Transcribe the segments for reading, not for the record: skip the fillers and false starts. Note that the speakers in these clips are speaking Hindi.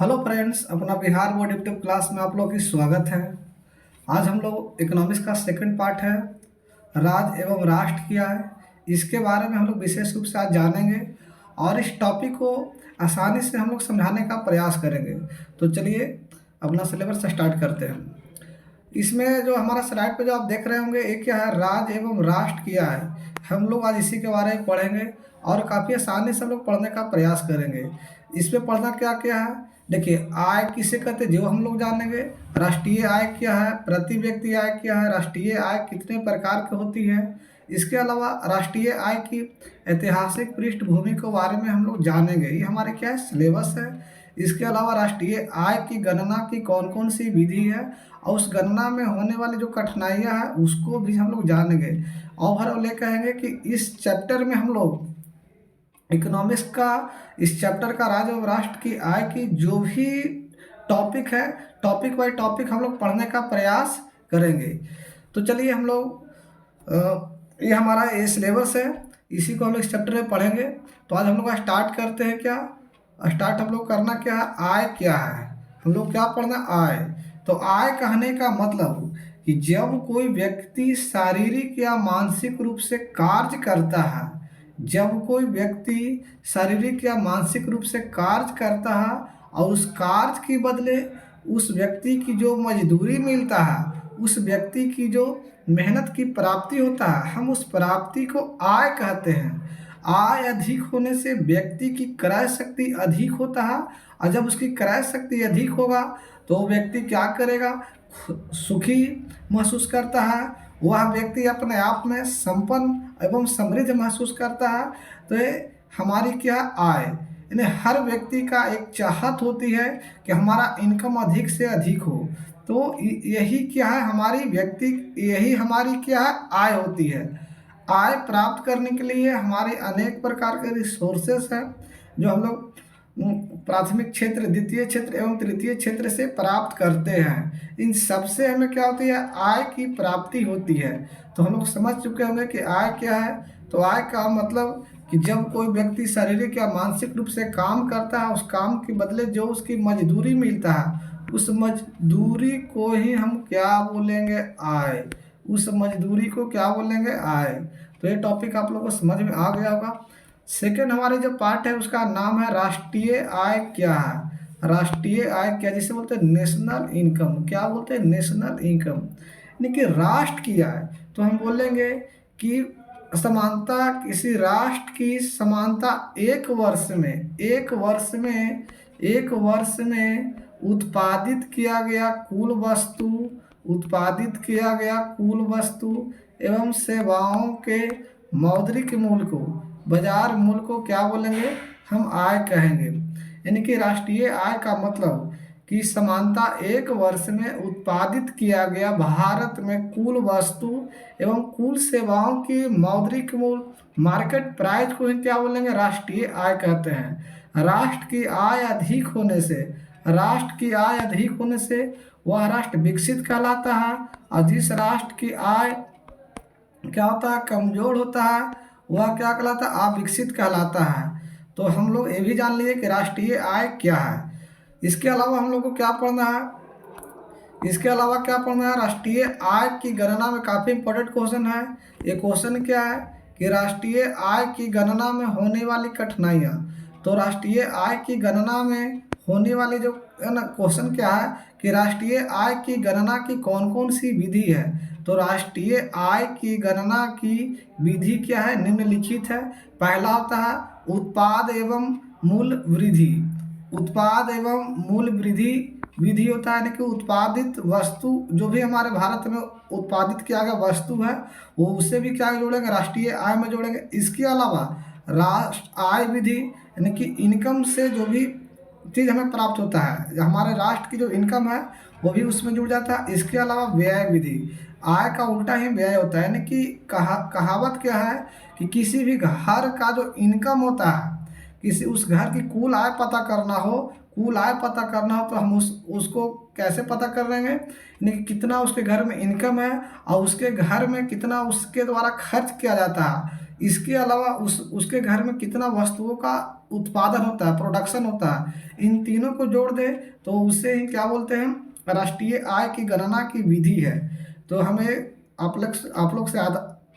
हेलो फ्रेंड्स, अपना बिहार बोर्ड यूट्यूब क्लास में आप लोग की स्वागत है। आज हम लोग इकोनॉमिक्स का सेकंड पार्ट है, राज्य एवं राष्ट्र क्या है, इसके बारे में हम लोग विशेष रूप से आज जानेंगे और इस टॉपिक को आसानी से हम लोग समझाने का प्रयास करेंगे। तो चलिए अपना सिलेबस स्टार्ट करते हैं। इसमें जो हमारा स्लाइड पे जो आप देख रहे होंगे, ये क्या है, राज्य एवं राष्ट्र क्या है। हम लोग आज इसी के बारे में पढ़ेंगे और काफ़ी आसानी से हम लोग पढ़ने का प्रयास करेंगे। इसमें पढ़ना क्या क्या है, देखिए, आय किसे कहते हैं जो हम लोग जानेंगे। राष्ट्रीय आय क्या है, प्रति व्यक्ति आय क्या है, राष्ट्रीय आय कितने प्रकार की होती है। इसके अलावा राष्ट्रीय आय की ऐतिहासिक पृष्ठभूमि के बारे में हम लोग जानेंगे, ये हमारे क्या है, सिलेबस है। इसके अलावा राष्ट्रीय आय की गणना की कौन कौन सी विधि है और उस गणना में होने वाली जो कठिनाइयाँ हैं उसको भी हम लोग जानेंगे। ओवरऑल ये कहेंगे कि इस चैप्टर में हम लोग इकोनॉमिक्स का, इस चैप्टर का राज्य और राष्ट्र की आय की जो भी टॉपिक है, टॉपिक बाय टॉपिक हम लोग पढ़ने का प्रयास करेंगे। तो चलिए हम लोग ये हमारा ये सिलेबस है, इसी को हम लोग इस चैप्टर में पढ़ेंगे। तो आज हम लोग स्टार्ट करते हैं। क्या स्टार्ट हम लोग करना क्या है, आय क्या है, हम लोग क्या पढ़ना, आय। तो आय कहने का मतलब कि जब कोई व्यक्ति शारीरिक या मानसिक रूप से कार्य करता है, जब कोई व्यक्ति शारीरिक या मानसिक रूप से कार्य करता है और उस कार्य के बदले उस व्यक्ति की जो मजदूरी मिलता है, उस व्यक्ति की जो मेहनत की प्राप्ति होता है, हम उस प्राप्ति को आय कहते हैं। आय अधिक होने से व्यक्ति की क्रय शक्ति अधिक होता है और जब उसकी क्रय शक्ति अधिक होगा तो वो व्यक्ति क्या करेगा, सुखी महसूस करता है, वह व्यक्ति अपने आप में संपन्न एवं समृद्ध महसूस करता है। तो ये हमारी क्या आय, यानी हर व्यक्ति का एक चाहत होती है कि हमारा इनकम अधिक से अधिक हो। तो यही क्या है, हमारी व्यक्ति, यही हमारी क्या है, आय होती है। आय प्राप्त करने के लिए हमारे अनेक प्रकार के रिसोर्सेस हैं जो हम लोग प्राथमिक क्षेत्र, द्वितीय क्षेत्र एवं तृतीय क्षेत्र से प्राप्त करते हैं। इन सब से हमें क्या होती है, आय की प्राप्ति होती है। तो हम लोग समझ चुके होंगे कि आय क्या है। तो आय का मतलब कि जब कोई व्यक्ति शारीरिक या मानसिक रूप से काम करता है, उस काम के बदले जो उसकी मजदूरी मिलता है, उस मजदूरी को ही हम क्या बोलेंगे, आय। उस मजदूरी को क्या बोलेंगे, आय। तो ये टॉपिक आप लोगों को समझ में आ गया होगा। सेकेंड हमारे जो पार्ट है उसका नाम है राष्ट्रीय आय क्या है। राष्ट्रीय आय क्या, जिसे बोलते हैं नेशनल इनकम। क्या बोलते हैं, नेशनल इनकम, यानी कि राष्ट्र की आय। तो हम बोलेंगे कि समानता, किसी राष्ट्र की समानता एक वर्ष में उत्पादित किया गया कुल वस्तु एवं सेवाओं के मौद्रिक मूल्य को, बाजार मूल्य को क्या बोलेंगे, हम आय कहेंगे। यानी कि राष्ट्रीय आय का मतलब कि समानता एक वर्ष में उत्पादित किया गया भारत में कुल वस्तु एवं कुल सेवाओं की मौद्रिक मूल्य, मार्केट प्राइस को ही क्या बोलेंगे, राष्ट्रीय आय कहते हैं। राष्ट्र की आय अधिक होने से वह राष्ट्र विकसित कहलाता है और जिस राष्ट्र की आय क्या होता है, कमजोर होता है, वह क्या कहलाता है, अविकसित कहलाता है। तो हम लोग ये भी जान लिए कि राष्ट्रीय आय क्या है। इसके अलावा हम लोग को क्या पढ़ना है, राष्ट्रीय आय की गणना में काफ़ी इंपॉर्टेंट क्वेश्चन है। ये क्वेश्चन क्या है कि राष्ट्रीय आय की गणना में होने वाली कठिनाइयाँ। तो राष्ट्रीय आय की गणना में होने वाली जो है ना, क्वेश्चन क्या है कि राष्ट्रीय आय की गणना की कौन कौन सी विधि है। तो राष्ट्रीय आय की गणना की विधि क्या है, निम्नलिखित है। पहला होता है उत्पाद एवं मूल्य वृद्धि विधि होता है, यानी कि उत्पादित वस्तु, जो भी हमारे भारत में उत्पादित किया गया वस्तु है, वो उससे भी क्या जोड़ेंगे, राष्ट्रीय आय में जोड़ेंगे। इसके अलावा राष्ट्र आय विधि, यानी कि इनकम से जो भी चीज़ हमें प्राप्त होता है, हमारे राष्ट्र की जो इनकम है वो भी उसमें जुड़ जाता है। इसके अलावा व्यय विधि, आय का उल्टा ही व्यय होता है, यानी कि कहावत क्या है कि किसी भी घर का जो इनकम होता है, किसी उस घर की कुल आय पता करना हो, तो हम उसको कैसे पता कर लेंगे, यानी कि कितना उसके घर में इनकम है और उसके घर में कितना उसके द्वारा खर्च किया जाता है, इसके अलावा उसके घर में कितना वस्तुओं का उत्पादन होता है, प्रोडक्शन होता है, इन तीनों को जोड़ दे तो उसे ही क्या बोलते हैं, राष्ट्रीय आय की गणना की विधि है। तो हमें आप लोग से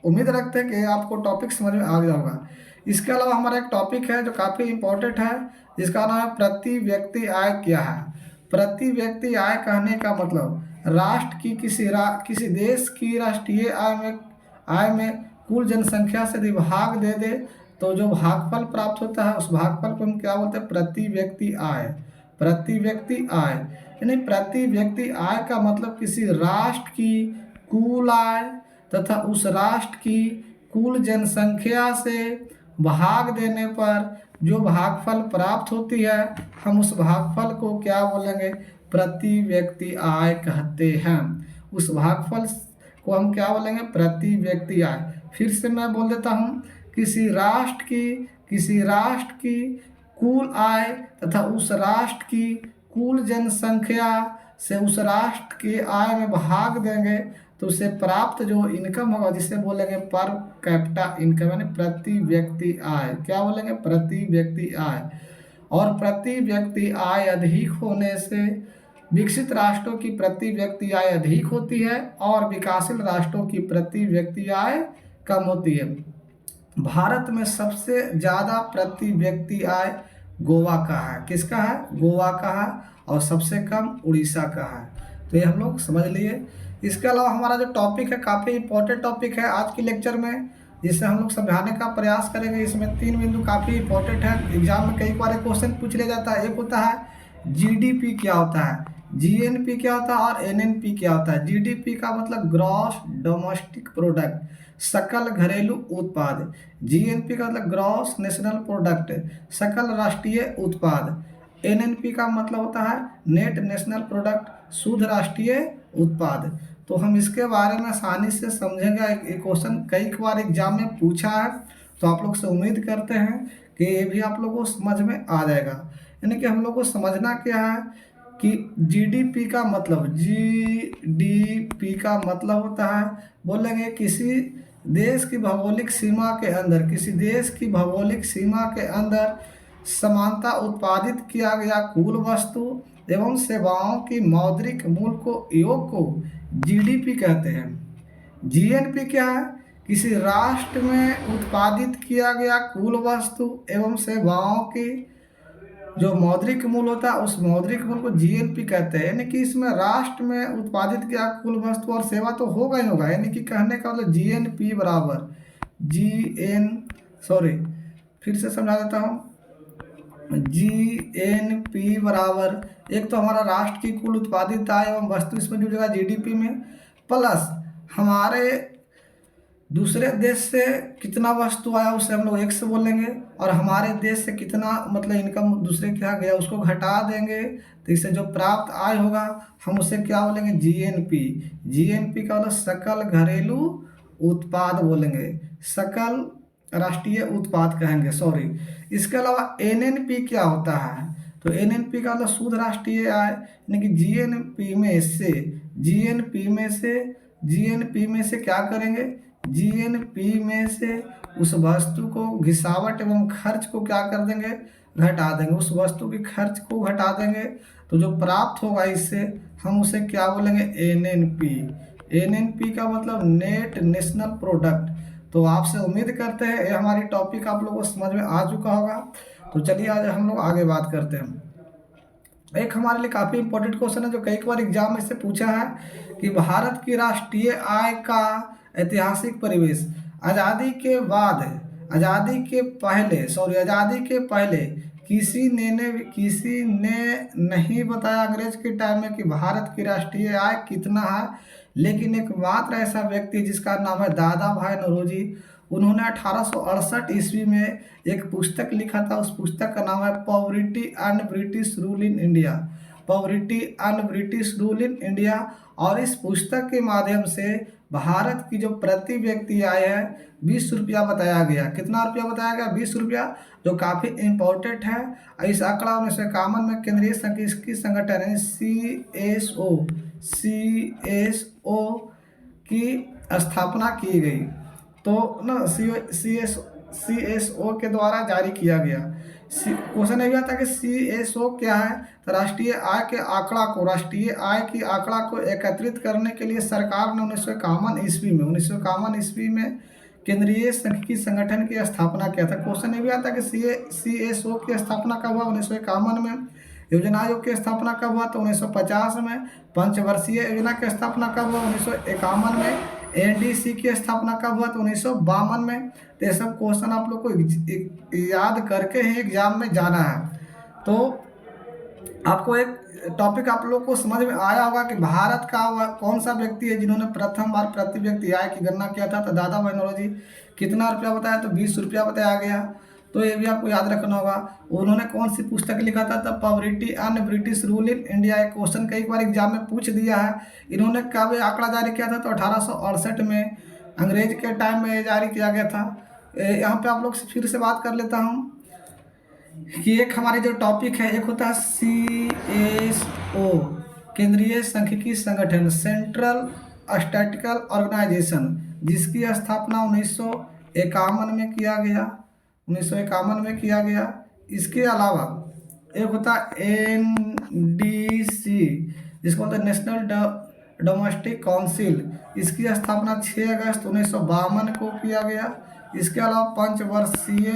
उम्मीद रखते हैं कि आपको टॉपिक समझ में आ गया होगा। इसके अलावा हमारा एक टॉपिक है जो काफ़ी इम्पोर्टेंट है, जिसका नाम है प्रति व्यक्ति आय क्या है। प्रति व्यक्ति आय कहने का मतलब राष्ट्र की किसी देश की राष्ट्रीय आय में कुल जनसंख्या से विभाग दे दे तो जो भागफल प्राप्त होता है उस भागफल को हम क्या बोलते हैं, प्रति व्यक्ति आय। प्रति व्यक्ति आय यानी प्रति व्यक्ति आय का मतलब किसी राष्ट्र की कुल आय तथा उस राष्ट्र की कुल जनसंख्या से भाग देने पर जो भागफल प्राप्त होती है हम उस भागफल को क्या बोलेंगे, प्रति व्यक्ति आय कहते हैं। उस भागफल को हम क्या बोलेंगे, प्रति व्यक्ति आय। फिर से मैं बोल देता हूँ, किसी राष्ट्र की कुल आय तथा उस राष्ट्र की कुल जनसंख्या से उस राष्ट्र के आय में भाग देंगे तो उससे प्राप्त जो इनकम होगा जिसे बोलेंगे पर कैपिटा इनकम, यानी प्रति व्यक्ति आय। क्या बोलेंगे, प्रति व्यक्ति आय। और प्रति व्यक्ति आय अधिक होने से विकसित राष्ट्रों की प्रति व्यक्ति आय अधिक होती है और विकासशील राष्ट्रों की प्रति व्यक्ति आय कम होती है। भारत में सबसे ज़्यादा प्रति व्यक्ति आय गोवा का है। किसका है, गोवा का है। और सबसे कम उड़ीसा का है। तो ये हम लोग समझ लिए। इसके अलावा हमारा जो टॉपिक है काफ़ी इंपॉर्टेंट टॉपिक है आज के लेक्चर में, जिसे हम लोग समझाने का प्रयास करेंगे। इसमें 3 बिंदु काफ़ी इंपॉर्टेंट है, एग्जाम में कई बार क्वेश्चन पूछ लिया जाता है। एक होता है जीडीपी क्या होता है, जीएनपी क्या होता है और एनएनपी क्या होता है। जीडीपी का मतलब ग्रॉस डोमेस्टिक प्रोडक्ट, सकल घरेलू उत्पाद। जीएनपी का मतलब ग्रॉस नेशनल प्रोडक्ट, सकल राष्ट्रीय उत्पाद। एनएनपी का मतलब होता है नेट नेशनल प्रोडक्ट, शुद्ध राष्ट्रीय उत्पाद। तो हम इसके बारे में आसानी से समझेंगे। एक क्वेश्चन कई बार एग्जाम में पूछा है, तो आप लोग से उम्मीद करते हैं कि ये भी आप लोगों को समझ में आ जाएगा। यानी कि हम लोग को समझना क्या है कि जीडीपी का मतलब, जीडीपी का मतलब होता है, बोलेंगे किसी देश की भौगोलिक सीमा के अंदर, किसी देश की भौगोलिक सीमा के अंदर समानता उत्पादित किया गया कुल वस्तु एवं सेवाओं की मौद्रिक मूल्य को योग को जीडीपी कहते हैं। जीएनपी क्या है, किसी राष्ट्र में उत्पादित किया गया कुल वस्तु एवं सेवाओं की जो मौद्रिक मूल्य होता है उस मौद्रिक मूल्य को जीएनपी कहते हैं। यानी कि इसमें राष्ट्र में उत्पादित किया कुल वस्तु और सेवा तो होगा ही होगा। यानी कि कहने का मतलब जीएनपी बराबर फिर से समझा देता हूँ। जीएनपी बराबर एक तो हमारा राष्ट्र की कुल उत्पादित आय एवं वस्तु इसमें जुड़ेगा जीडीपी में, प्लस हमारे दूसरे देश से कितना वस्तु आया उसे हम लोग एक्स बोलेंगे, और हमारे देश से कितना मतलब इनकम दूसरे के यहाँ गया उसको घटा देंगे, तो इससे जो प्राप्त आय होगा हम उसे क्या बोलेंगे, जीएनपी। जीएनपी का मतलब सकल घरेलू उत्पाद बोलेंगे, सकल राष्ट्रीय उत्पाद कहेंगे, सॉरी। इसके अलावा एनएनपी क्या होता है, तो एनएनपी का मतलब शुद्ध राष्ट्रीय आय। यानी कि जीएनपी में से क्या करेंगे, जीएनपी में से उस वस्तु को घिसावट एवं खर्च को क्या कर देंगे, घटा देंगे। उस वस्तु के खर्च को घटा देंगे तो जो प्राप्त होगा इससे हम उसे क्या बोलेंगे, एनएनपी। एनएनपी का मतलब नेट नेशनल प्रोडक्ट। तो आपसे उम्मीद करते हैं ये हमारी टॉपिक आप लोगों को समझ में आ चुका होगा। तो चलिए आज हम लोग आगे बात करते हैं। एक हमारे लिए काफ़ी इंपॉर्टेंट क्वेश्चन है जो कई बार एग्जाम में से पूछा है कि भारत की राष्ट्रीय आय का ऐतिहासिक परिवेश। आज़ादी के पहले किसी ने नहीं बताया अंग्रेज के टाइम में कि भारत की राष्ट्रीय आय कितना है, लेकिन एक मात्र ऐसा व्यक्ति जिसका नाम है दादा भाई नौरोजी। उन्होंने 1868 ईस्वी में एक पुस्तक लिखा था, उस पुस्तक का नाम है poverty and British rule in India. Poverty and British rule in India. और इस पुस्तक के माध्यम से भारत की जो प्रति व्यक्ति आय है 20 रुपया बताया गया। कितना रुपया बताया गया, 20 रुपया, जो काफ़ी इम्पोर्टेंट है। इस आंकड़ा 1951 में केंद्रीय सांख्यिकी संगठन यानी CSO की स्थापना की गई। तो ना सी एस ओ के द्वारा जारी किया गया। क्वेश्चन ये भी आता है कि सी एस ओ क्या है, तो राष्ट्रीय आय की आंकड़ा को एकत्रित करने के लिए सरकार ने 1951 ईस्वी में केंद्रीय सांख्यिकी संगठन की स्थापना किया था। क्वेश्चन ये भी आता है कि सी एस ओ की स्थापना कब हुआ, 1951 में। योजना आयोग की स्थापना कब हुआ, तो 1950 में। पंचवर्षीय योजना की स्थापना कब हुआ, 1951 में। एनडीसी की स्थापना कब हुआ, तो 1952 में। तो ये सब क्वेश्चन आप लोग को याद करके ही एग्जाम में जाना है। तो आपको एक टॉपिक आप लोग को समझ में आया होगा कि भारत का कौन सा व्यक्ति है जिन्होंने प्रथम बार प्रति व्यक्ति आय की गणना किया था, तो दादा भाई नौरोजी। कितना रुपया बताया, तो 20 रुपया बताया गया। तो ये भी आपको याद रखना होगा। उन्होंने कौन सी पुस्तक लिखा था, the poverty and British rule in India. एक क्वेश्चन कई बार एग्जाम में पूछ दिया है। इन्होंने कब आंकड़ा जारी किया था, तो 1868 में अंग्रेज के टाइम में जारी किया गया था। यहाँ पे आप लोग से फिर से बात कर लेता हूँ कि एक हमारे जो टॉपिक है, एक होता है CSO, केंद्रीय सांख्यिकी संगठन, सेंट्रल स्टैटिस्टिकल ऑर्गेनाइजेशन, जिसकी स्थापना 1951 में किया गया। इसके अलावा एक होता है NDC, जिसको बोलते हैं नेशनल डोमेस्टिक काउंसिल। इसकी स्थापना 6 अगस्त 1952 को किया गया। इसके अलावा पंचवर्षीय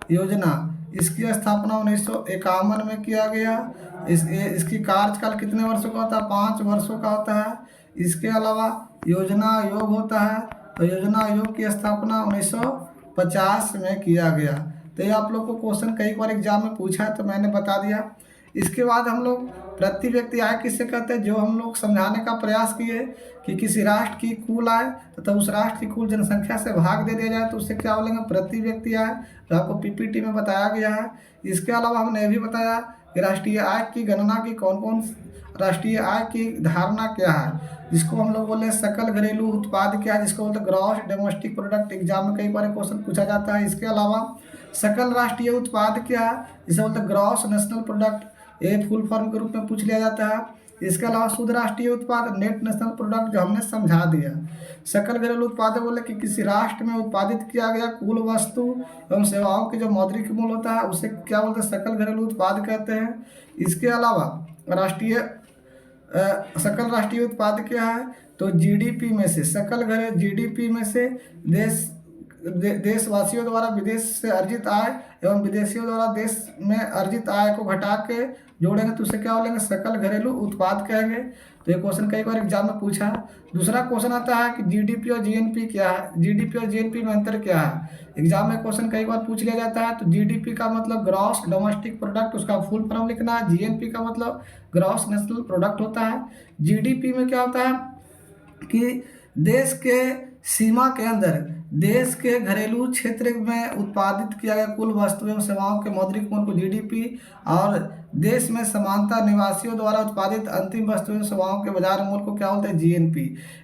योजना, इसकी स्थापना 1951 में किया गया। इसकी कार्यकाल कितने वर्षों का होता है, 5 वर्षों का होता है। इसके अलावा योजना आयोग होता है, तो योजना आयोग की स्थापना 1950 में किया गया। तो ये आप लोग को क्वेश्चन कई बार एग्जाम में पूछा है, तो मैंने बता दिया। इसके बाद हम लोग प्रति व्यक्ति आय किसे कहते हैं, जो हम लोग समझाने का प्रयास किए कि किसी राष्ट्र की कुल आय तथा उस राष्ट्र की कुल जनसंख्या से भाग दे दिया जाए, तो उससे क्या बोलेंगे, प्रति व्यक्ति आय, जो आपको PPT में बताया गया है। इसके अलावा हमने ये भी बताया कि राष्ट्रीय आय की गणना की राष्ट्रीय आय की धारणा क्या है, जिसको हम लोग बोले सकल घरेलू उत्पाद क्या है, जिसको बोलते हैं ग्रॉस डोमेस्टिक प्रोडक्ट। एग्जाम में कई बार क्वेश्चन पूछा जाता है। इसके अलावा सकल राष्ट्रीय उत्पाद क्या है, जिसे बोलते हैं ग्रॉस नेशनल प्रोडक्ट, ये फुल फॉर्म के रूप में पूछ लिया जाता है। इसके अलावा शुद्ध राष्ट्रीय उत्पाद, नेट नेशनल प्रोडक्ट, जो हमने समझा दिया। सकल घरेलू उत्पाद बोले कि किसी राष्ट्र में उत्पादित किया गया कुल वस्तु एवं सेवाओं के जो मौद्रिक मूल्य होता है, उसे क्या बोलते हैं, सकल घरेलू उत्पाद कहते हैं। इसके अलावा सकल राष्ट्रीय उत्पाद क्या है, तो GDP में से GDP में से देशवासियों द्वारा विदेश से अर्जित आय एवं विदेशियों द्वारा देश में अर्जित आय को घटा के जोड़ेंगे, तो उसे क्या बोलेंगे, सकल घरेलू उत्पाद कहेंगे। तो ये क्वेश्चन कई बार एग्जाम में पूछा है। दूसरा क्वेश्चन आता है कि GDP और GNP क्या है, GDP और GNP में अंतर क्या है। एग्जाम में क्वेश्चन कई बार पूछ लिया जाता है। तो GDP का मतलब ग्रॉस डोमेस्टिक प्रोडक्ट, उसका फुल फॉर्म लिखना है। GNP का मतलब ग्रॉस नेशनल प्रोडक्ट होता है। GDP में क्या होता है कि देश के सीमा के अंदर देश के घरेलू क्षेत्र में उत्पादित किया गया कुल वस्तु एवं सेवाओं के मौद्रिक मूल्य को GDP, और देश में समानता निवासियों द्वारा उत्पादित अंतिम वस्तु एवं सेवाओं के बाजार मूल्य को क्या बोलते हैं, GNP।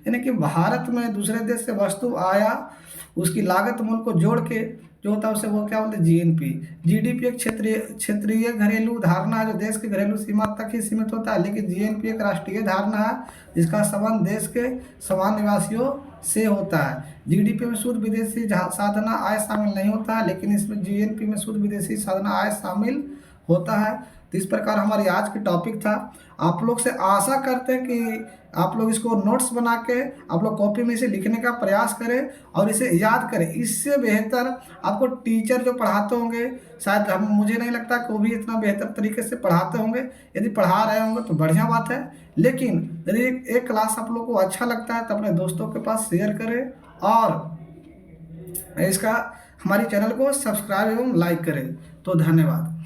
यानी कि भारत में दूसरे देश से वस्तु आया, उसकी लागत मूल्य को जोड़ के जो होता है उसे वो क्या बोलते हैं, GNP। GDP एक क्षेत्रीय घरेलू धारणा है, जो देश के घरेलू सीमा तक ही सीमित होता है। लेकिन GNP एक राष्ट्रीय धारणा है, जिसका संबंध देश के समान निवासियों से होता है। GDP में शुद्ध विदेशी साधना आय शामिल नहीं होता है, लेकिन इसमें GNP में शुद्ध विदेशी साधना आय शामिल होता है। तो इस प्रकार हमारी आज की टॉपिक था। आप लोग से आशा करते हैं कि आप लोग इसको नोट्स बना के आप लोग कॉपी में इसे लिखने का प्रयास करें और इसे याद करें। इससे बेहतर आपको टीचर जो पढ़ाते होंगे, शायद मुझे नहीं लगता कि वो भी इतना बेहतर तरीके से पढ़ाते होंगे। यदि पढ़ा रहे होंगे तो बढ़िया बात है, लेकिन यदि एक क्लास आप लोग को अच्छा लगता है तो अपने दोस्तों के पास शेयर करें और हमारी चैनल को सब्सक्राइब एवं लाइक करें। तो धन्यवाद।